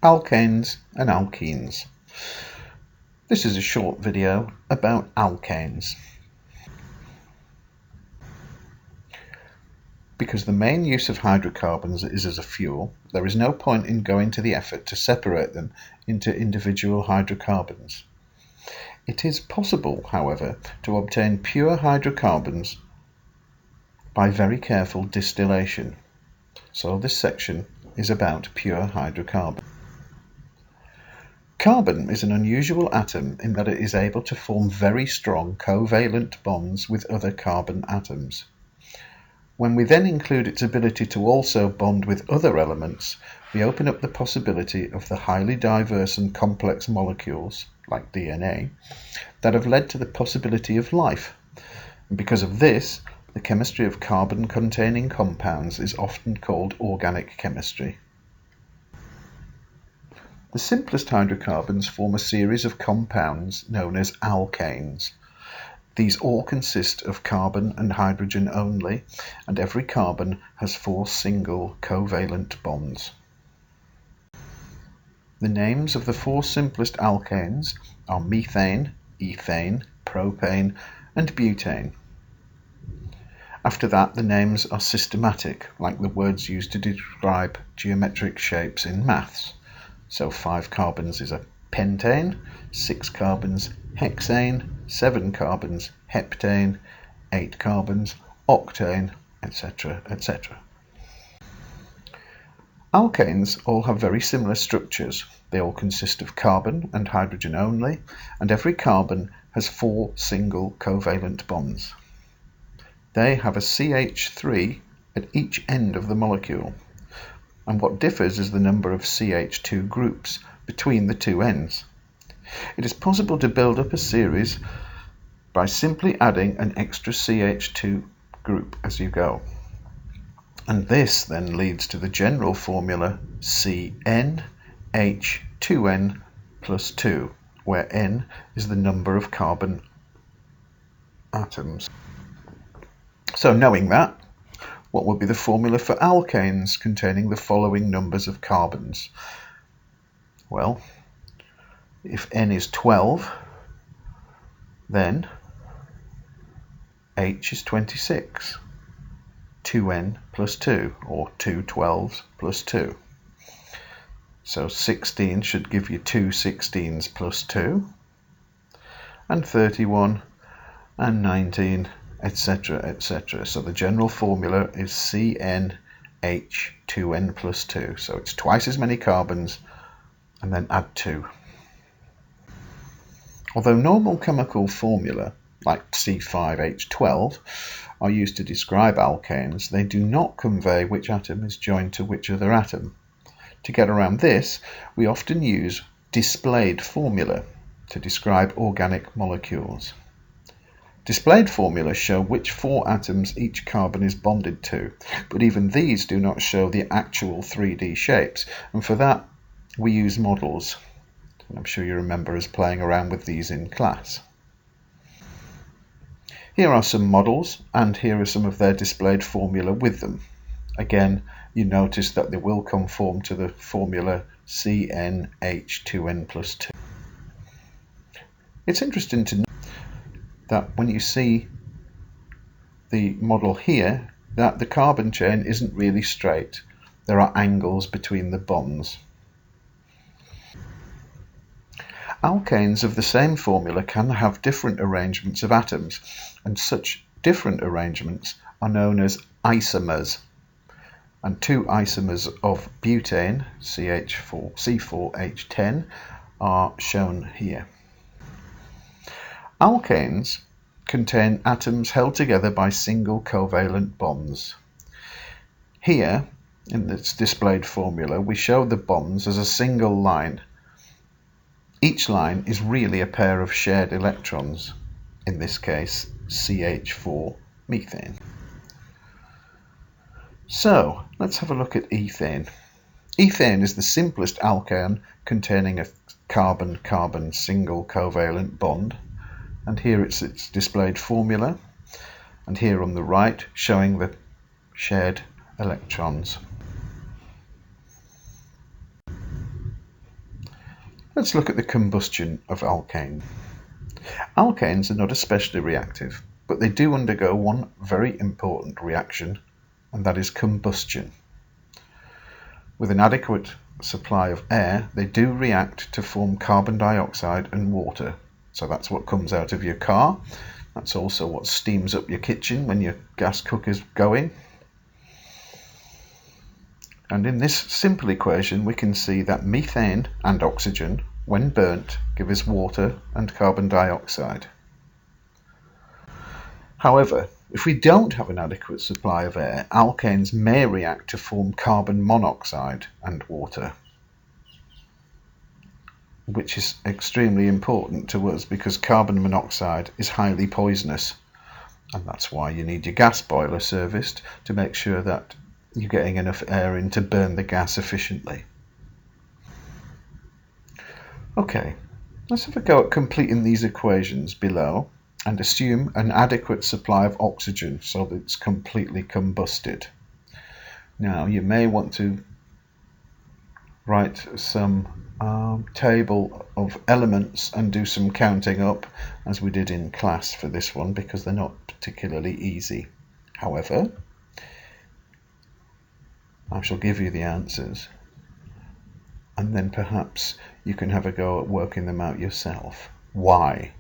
alkanes and alkenes. This is a short video about alkanes. Because the main use of hydrocarbons is as a fuel, there is no point in going to the effort to separate them into individual hydrocarbons. It is possible, however, to obtain pure hydrocarbons by very careful distillation. So this section is about pure hydrocarbon. Carbon is an unusual atom in that it is able to form very strong covalent bonds with other carbon atoms. When we then include its ability to also bond with other elements, we open up the possibility of the highly diverse and complex molecules, like DNA, that have led to the possibility of life. And because of this, the chemistry of carbon-containing compounds is often called organic chemistry. The simplest hydrocarbons form a series of compounds known as alkanes. These all consist of carbon and hydrogen only, and every carbon has 4 single covalent bonds. The names of the 4 simplest alkanes are methane, ethane, propane, and butane. After that, the names are systematic, like the words used to describe geometric shapes in maths. So 5 carbons is a pentane, 6 carbons hexane, 7 carbons heptane, 8 carbons octane, etc., etc. Alkanes all have very similar structures. They all consist of carbon and hydrogen only, and every carbon has 4 single covalent bonds. They have a CH3 at each end of the molecule, and what differs is the number of CH2 groups between the 2 ends. It is possible to build up a series by simply adding an extra CH2 group as you go. And this then leads to the general formula CnH2n plus 2, where N is the number of carbon atoms. So knowing that, what would be the formula for alkanes containing the following numbers of carbons? Well, if N is 12, then H is 26, 2N plus 2, or 2 12s plus 2. So 16 should give you 2 16s plus 2, and 31, and 19, etc., etc. So the general formula is CnH2n plus 2. So it's twice as many carbons, and then add 2. Although normal chemical formula, like C5H12, are used to describe alkanes, they do not convey which atom is joined to which other atom. To get around this, we often use displayed formula to describe organic molecules. Displayed formulas show which 4 atoms each carbon is bonded to, but even these do not show the actual 3D shapes, and for that we use models. I'm sure you remember us playing around with these in class. Here are some models, and here are some of their displayed formula with them. Again, you notice that they will conform to the formula CnH2n plus 2. It's interesting to note that when you see the model here, that the carbon chain isn't really straight. There are angles between the bonds. Alkanes of the same formula can have different arrangements of atoms, and such different arrangements are known as isomers. And 2 isomers of butane, C4H10, are shown here. Alkanes contain atoms held together by single covalent bonds. Here, in this displayed formula, we show the bonds as a single line. Each line is really a pair of shared electrons, in this case CH4 methane. So let's have a look at ethane. Ethane is the simplest alkane containing a carbon-carbon single covalent bond, and here it's its displayed formula, and here on the right showing the shared electrons. Let's look at the combustion of alkanes. Alkanes are not especially reactive, but they do undergo one very important reaction, and that is combustion. With an adequate supply of air, they do react to form carbon dioxide and water. So that's what comes out of your car. That's also what steams up your kitchen when your gas cooker's going. And in this simple equation, we can see that methane and oxygen, when burnt, give us water and carbon dioxide. However, if we don't have an adequate supply of air, alkanes may react to form carbon monoxide and water, which is extremely important to us because carbon monoxide is highly poisonous, and that's why you need your gas boiler serviced to make sure that you're getting enough air in to burn the gas efficiently. Okay, let's have a go at completing these equations below and assume an adequate supply of oxygen so that it's completely combusted. Now you may want to write some table of elements and do some counting up as we did in class for this one because they're not particularly easy. However, I shall give you the answers and then perhaps you can have a go at working them out yourself. Why?